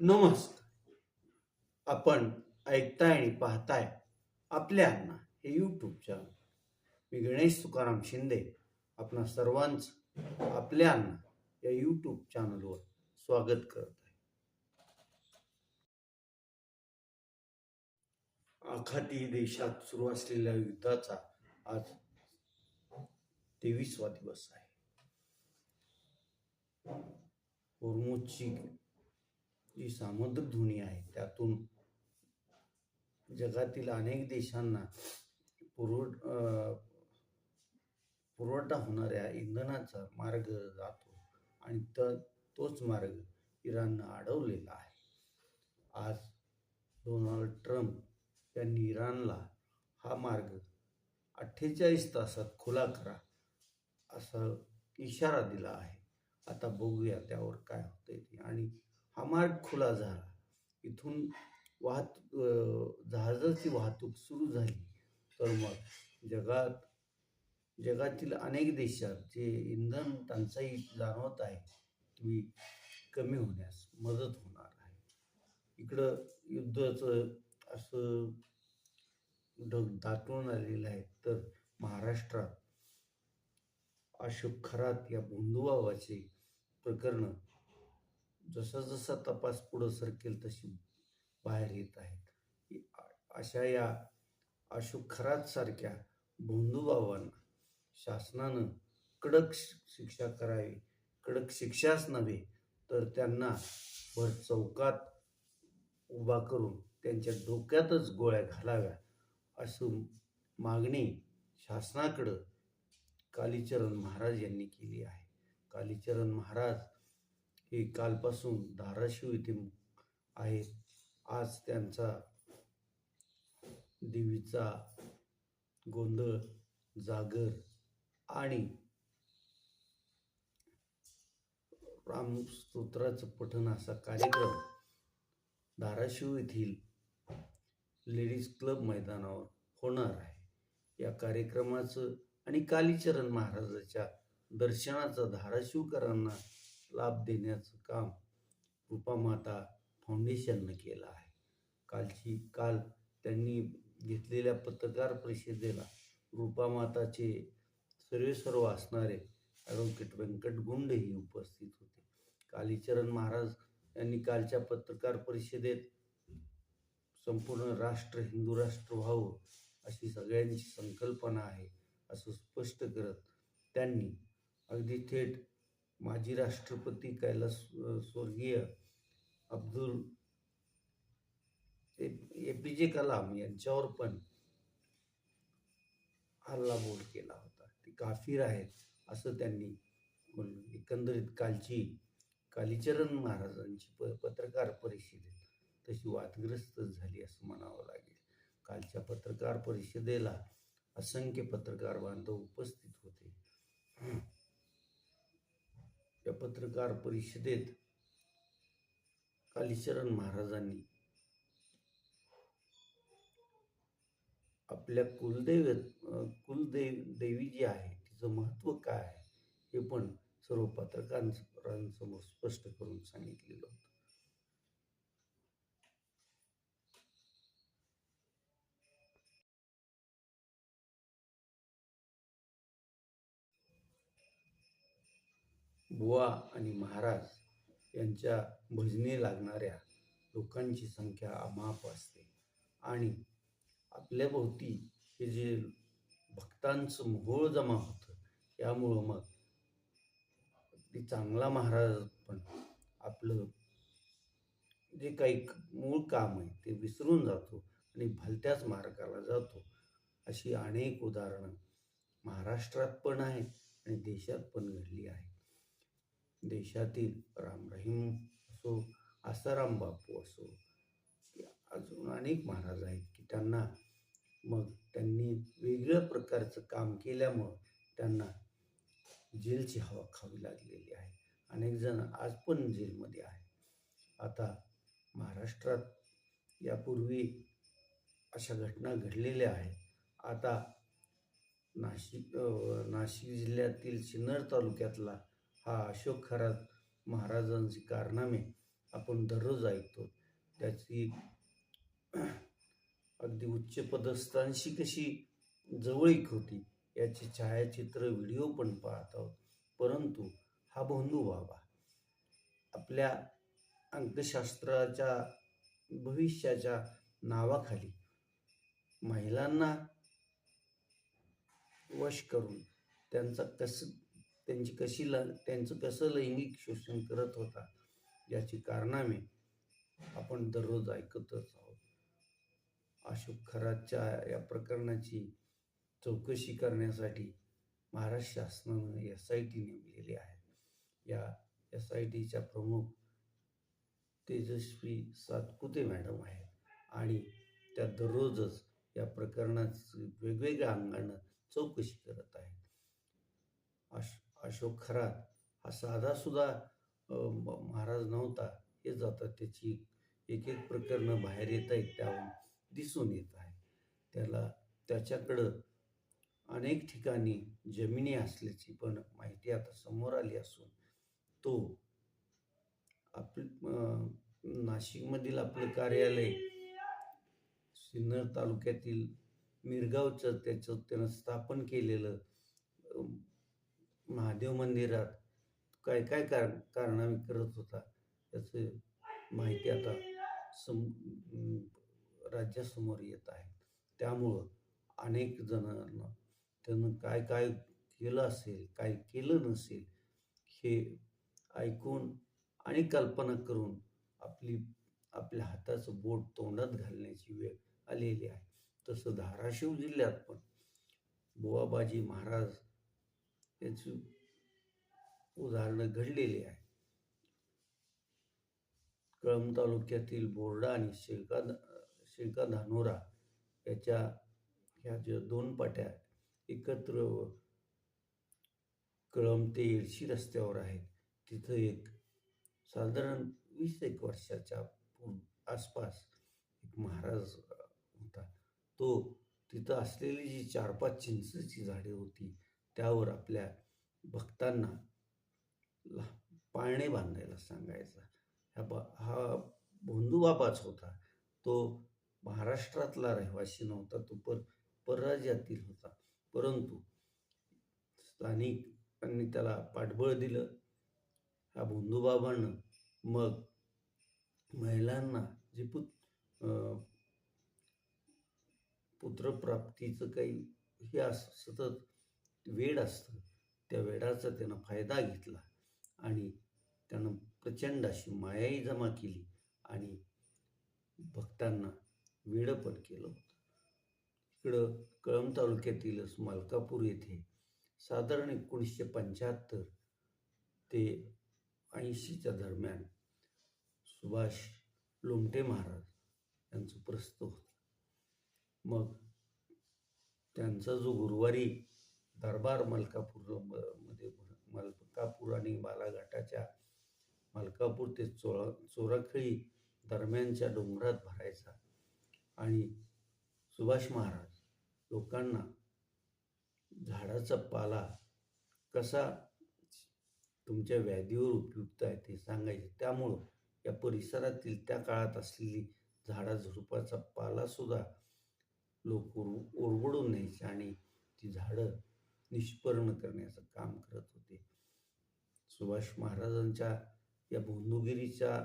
नमस्कार. आपण ऐकताय आणि पाहताय आपल्या अण्णा हे यूट्यूब चॅनल. मी गणेश तुकाराम शिंदे आपणा सर्वांचं आपल्या अण्णा या यूट्यूब चॅनलवर स्वागत करत आहे. आखाती देशात सुरू असलेल्या युद्धाचा आज 23वा दिवस आहे. होर्मुझची जी सामुद्रधुनी आहे त्यातून जगातील अनेक देशांना पुरवठा होणाऱ्या इंधनाचा मार्ग जातो आणि तोच मार्ग इराणनं अडवलेला आहे. आज डोनाल्ड ट्रम्प यांनी इराणला हा मार्ग 48 तासात खुला करा असा इशारा दिला आहे. आता बघूया त्यावर काय होतंय ते. आणि हा मार्ग खुला झाला, इथून जहाजाची वाहतूक सुरू झाली तर मग जगातील अनेक देशात जे इंधन टंचाई जाणवत आहे ती कमी होण्यास मदत होणार आहे. इकडं युद्धाचं असं ढग दाटून आलेलं आहे, तर महाराष्ट्रात अशोक खरात या भोंदूबाबाचे प्रकरण जसा तपास पुढं सरकेल तशी बाहेर येत आहेत. अशा या अशोक खरात सारख्या भोंदूबाबांना शासनानं कडक शिक्षा करावी. कडक शिक्षाच नव्हे तर त्यांना भर चौकात उभा करून त्यांच्या डोक्यातच गोळ्या घालाव्या असं मागणी शासनाकडं कालीचरण महाराज यांनी केली आहे. कालीचरण महाराज हे कालपासून धाराशिव येथे आहेत. आज त्यांचा देवीचा गोंधळ, जागर आणि रामस्तोत्राचं पठण असा कार्यक्रम धाराशिव येथील लेडीज क्लब मैदानावर होणार आहे. या कार्यक्रमाचं आणि कालीचरण महाराजाच्या दर्शनाचा धाराशिवकरांना लाभ देण्याचं काम रूपामाता फाउंडेशननं केलं आहे. काल त्यांनी घेतलेल्या पत्रकार परिषदेला रूपामाताचे सर्वेसर्व असणारे ॲडव्होकेट व्यंकट गुंडही उपस्थित होते. कालीचरण महाराज यांनी कालच्या पत्रकार परिषदेत संपूर्ण राष्ट्र हिंदू राष्ट्र व्हावं अशी सगळ्यांची संकल्पना आहे असं स्पष्ट करत त्यांनी अगदी थेट माजी राष्ट्रपती स्वर्गीय अब्दुल APJ कलाम यांच्यावर पण हल्लाबोल केला होता. ते काफिर आहेत असं त्यांनी बोलले. एकंदरीत कालीचरण महाराजांची पत्रकार परिषदेत तशी वादग्रस्त झाली असं म्हणावं लागेल. कालच्या पत्रकार परिषदेला असंख्य पत्रकार बांधव उपस्थित होते. या पत्रकार परिषदेत कालीचरण महाराजांनी आपल्या कुलदेवी जी आहे तिचं महत्त्व काय आहे हे पण सर्व पत्रकारांसमोर स्पष्ट करून सांगितलेलं होतं. बुवा आणि महाराज यांच्या भजने लागणाऱ्या लोकांची संख्या अमाप असते आणि आपल्या भोवती हे जे भक्तांचं मोहोळ जमा होतं यामुळं मग ती चांगला महाराज पण आपलं जे काही मूळ काम आहे ते विसरून जातो आणि भलत्याच मार्गाला जातो. अशी अनेक उदाहरणं महाराष्ट्रात पण आहेत आणि देशात पण घडली आहेत. देशातील राम रहीम असो, आसाराम बापू असो, अजून अनेक महाराज आहेत की त्यांनी वेगळ्या प्रकारचं काम केल्यामुळं त्यांना जेलची हवा खावी लागलेली आहे. अनेक जण आज पण जेलमध्ये आहे. आता महाराष्ट्रात यापूर्वी अशा घटना घडलेल्या आहेत. आता नाशिक जिल्ह्यातील सिन्नर तालुक्यातला हा अशोक खरात महाराजांचे कारनामे आपण दररोज ऐकतो, त्याची अगदी उच्च पदस्थांशी कशी जवळीक होती याची छायाचित्र, व्हिडिओ पण पाहत आहोत. परंतु हा भोंदू बाबा आपल्या अंकशास्त्राच्या भविष्याच्या नावाखाली महिलांना वश करून त्यांचं कसं लैंगिक शोषण करत होता याची कारनामे आपण दररोज ऐकतच आहोत. अशोक खरातच्या या प्रकरणाची चौकशी करण्यासाठी महाराष्ट्र शासनानं SIT नेमलेली आहे. या SITच्या प्रमुख तेजस्वी सातपुते मॅडम आहेत आणि त्या दररोजच या प्रकरणाची वेगवेगळ्या अंगानं चौकशी करत आहेत. अशोक खरात हा साधासुद्धा महाराज नव्हता. हे जाता त्याची एक प्रकरणं बाहेर येत आहेत, त्याहून दिसून येत आहे. त्याच्याकडं अनेक ठिकाणी जमिनी असल्याची पण माहिती आता समोर आली असून तो नाशिकमधील आपलं कार्यालय सिन्नर तालुक्यातील मिरगावचं त्यानं स्थापन केलेलं महादेव मंदिरात काय काय कारनामे करत होता याची माहिती आता राज्यासमोर येत आहे. त्यामुळं अनेक जणांना त्यानं काय काय केलं असेल, काय केलं नसेल हे ऐकून आणि कल्पना करून आपल्या हाताचं बोट तोंडात घालण्याची वेळ आलेली आहे. तसं धाराशिव जिल्ह्यात पण बुवाबाजी महाराज याची उदाहरणं घडलेली आहे. कळंब तालुक्यातील बोर्डा आणि शेळका धानोरा ह्या ज्या 2 पाट्या एकत्र कळंब ते येडशी रस्त्यावर आहेत. तिथं एक साधारण 20 वर्षाच्या आसपास एक महाराज होता. तो तिथं असलेली जी 4-5 चिंचेची झाडे होती त्यावर आपल्या भक्तांना पाळणे बांधायला सांगायचा. हा भोंदू बाबाच होता. तो महाराष्ट्रातला रहिवासी नव्हता, तो परराज्यातील होता. परंतु स्थानिकांनी त्याला पाठबळ दिलं. ह्या भोंदू बाबांनं मग महिलांना जे पुत्रप्राप्तीचं काही हे सतत वेड असतं, त्या वेडाचा त्यानं फायदा घेतला आणि त्यानं प्रचंड अशी मायाही जमा केली आणि भक्तांना वेडं पण केलं होतं. इकडं कळंब तालुक्यातीलच मलकापूर येथे साधारण 1975 ते 80च्या दरम्यान सुभाष लोमटे महाराज यांचं प्रस्थ होतं. मग त्यांचा जो गुरुवारी दरबार मलकापूर आणि बालाघाटाच्या मलकापूर ते चोराखळी दरम्यानच्या डोंगरात भरायचा आणि सुभाष महाराज लोकांना झाडाचा पाला कसा तुमच्या व्याधीवर उपयुक्त आहे ते सांगायचे. त्यामुळं या परिसरातील त्या काळात असलेली झाडाझुडपाचा पालासुद्धा लोक ओरबडून न्यायचे आणि ती झाडं निष्पर्ण करण्याचं काम करत होते. सुभाष महाराजांच्या या भोंदूगिरीच्या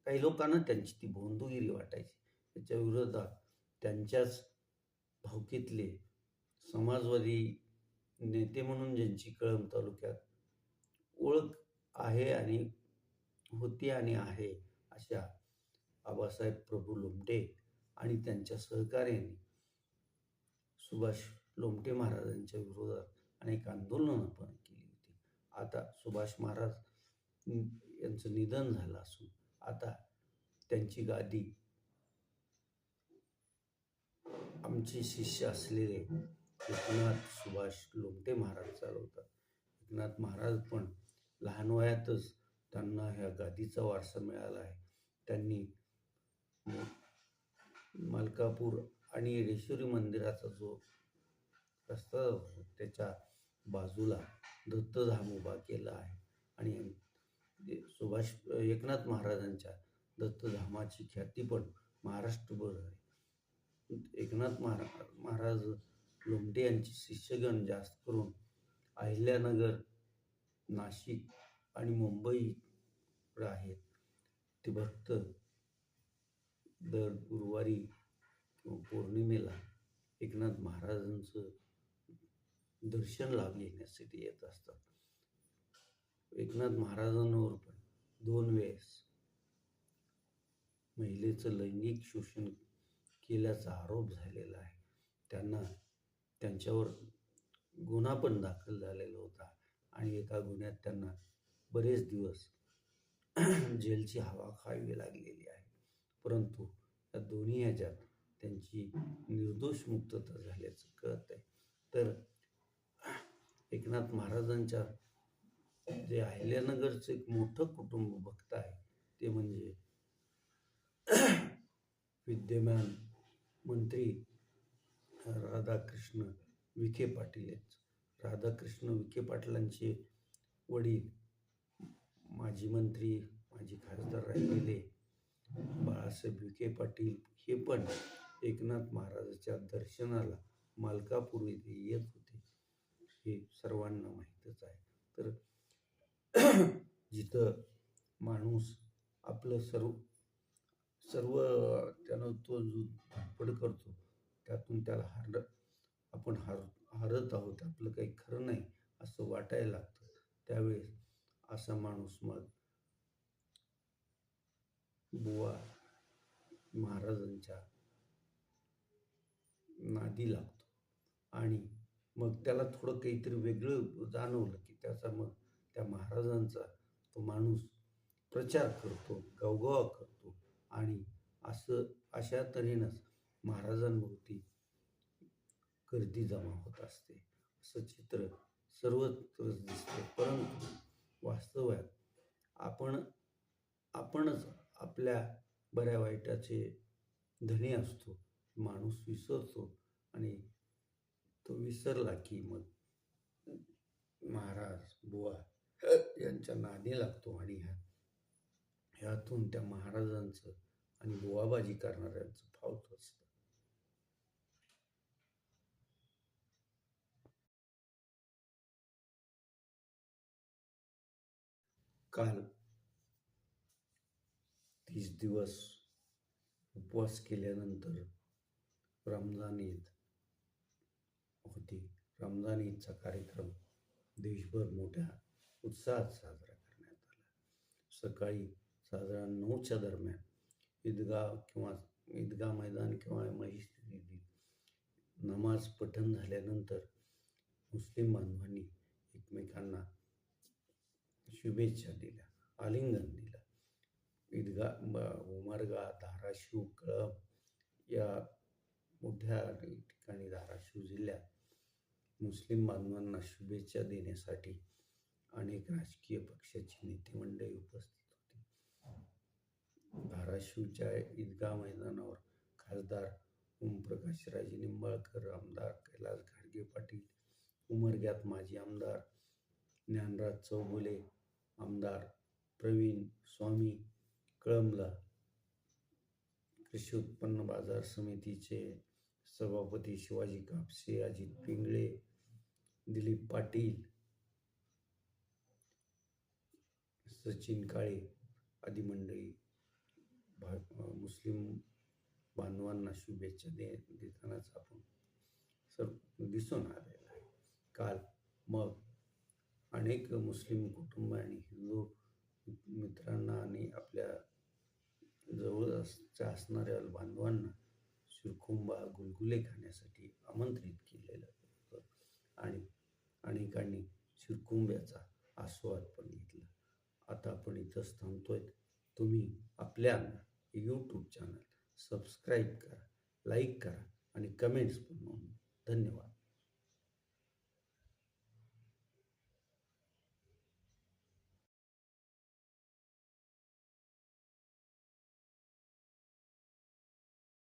काही लोकांना त्यांची ती भोंदूगिरी वाटायची. त्याच्या विरोधात त्यांच्याच भावकीतले समाजवादी नेते म्हणून ज्यांची कळंब तालुक्यात ओळख आहे आणि होती आणि आहे अशा आबासाहेब प्रभू लोमटे आणि त्यांच्या सहकार्याने सुभाष लोमटे महाराजांच्या विरोधात अनेक आंदोलनं पण केली होती. आता सुभाष महाराज यांचं निधन झालं असून आता त्यांची गादी आमचे शिष्य असलेले एकनाथ सुभाष लोमटे महाराज चालवतात. एकनाथ महाराज पण लहान वयातच त्यांना ह्या गादीचा वारसा मिळाला आहे. त्यांनी मलकापूर आणि येडेश्वरी मंदिराचा जो रस्ता त्याच्या बाजूला दत्तधाम उभा केला आहे आणि एकनाथ महाराजांच्या दत्तधामाची ख्याती पण महाराष्ट्रभर आहे. एकनाथ महाराज लोमटे यांचे शिष्यगण जास्त करून अहिल्यानगर, नाशिक आणि मुंबईकडे आहेत. ते भक्त दर गुरुवारी किंवा पौर्णिमेला एकनाथ महाराजांचं दर्शन लाभ घेण्यासाठी येत असतात. एकनाथ महाराजांवर पण 2 वेळेस महिलेचं लैंगिक शोषण केल्याचा आरोप झालेला आहे. त्यांच्यावर गुन्हा पण दाखल झालेला होता आणि एका गुन्ह्यात त्यांना बरेच दिवस जेलची हवा खावी लागलेली आहे. परंतु या दोन्ही ह्याच्यात त्यांची निर्दोष मुक्तता झाल्याचं कळत आहे. तर एकनाथ महाराजांच्या जे अहिल्यानगरचं एक मोठं कुटुंब भक्त आहे ते म्हणजे विद्यमान मंत्री राधाकृष्ण विखे पाटील आहेत. राधाकृष्ण विखे पाटलांचे वडील माजी मंत्री, माजी खासदार राहिलेले बाळासाहेब विखे पाटील हे पण एकनाथ महाराजांच्या दर्शनाला मालकापूर येथे येत होते, हे सर्वांना माहीतच आहे. तर जिथं माणूस आपलं सर्व त्यानं तो जो धडपड करतो त्यातून त्याला आपण हारत आहोत, आपलं काही खरं नाही असं वाटायला लागतं, त्यावेळेस असा माणूस मग बुवा महाराजांच्या नादी लागतो आणि मग त्याला थोडं काहीतरी वेगळं जाणवलं की त्याचा मग त्या महाराजांचा तो माणूस प्रचार करतो, गवगवा करतो आणि अशा तऱ्हेनंच महाराजांभोवती गर्दी जमा होत असते. असं चित्र सर्वत्र दिसतं. परंतु वास्तवात आपणच आपल्या बऱ्या वाईटाचे धनी असतो. माणूस विसरतो आणि तो विसरला की मग महाराज बुवा यांच्या नादी लागतो आणि ह्यातून त्या महाराजांचं आणि बुवाबाजी करणाऱ्यांचं फावत असतं. काल 30 दिवस उपवास केल्यानंतर रमजान ईद होती. रमजान ईदचा कार्यक्रम देशभर मोठ्या उत्साहात साजरा करण्यात आला. सकाळी साधारण 9च्या दरम्यान ईदगाह मैदान किंवा मशिदीत नमाज पठण झाल्यानंतर मुस्लिम बांधवांनी एकमेकांना शुभेच्छा दिल्या, आलिंगन दिलं. उमरगा, धाराशिव, कळंब या मोठ्या ठिकाणी धाराशिव जिल्ह्यात मुस्लिम बांधवांना शुभेच्छा देण्यासाठी अनेक राजकीय पक्षाची नेते मंडळी उपस्थित होती. धाराशिवच्या ईदगाह मैदानावर खासदार ओमप्रकाश राजे निंबाळकर, आमदार कैलास घाडगे पाटील, उमरग्यात माजी आमदार ज्ञानराज चौगुले, आमदार प्रवीण स्वामी, कळंबला कृषी उत्पन्न बाजार समितीचे सभापती शिवाजी कापसे, अजित पिंगळे, दिलीप पाटील, सचिन काळे आदी मंडळी मुस्लिम बांधवांना शुभेच्छा देतानाच आपण दिसून आलेला आहे. काल मग अनेक मुस्लिम कुटुंब आणि हिंदू मित्रांना आणि आपल्या जवळच्या असणाऱ्या बांधवांना शिरखुंबा, गुलगुले खाण्यासाठी आमंत्रित केलेलं होतं आणि अनेकांनी शिरखुंब्याचा आस्वाद पण घेतला. आता आपण इथंच थांबतोय. तुम्ही आपल्या यूट्यूब चॅनल सबस्क्राईब करा, लाईक करा आणि कमेंट्स पण नोंदवा. धन्यवाद.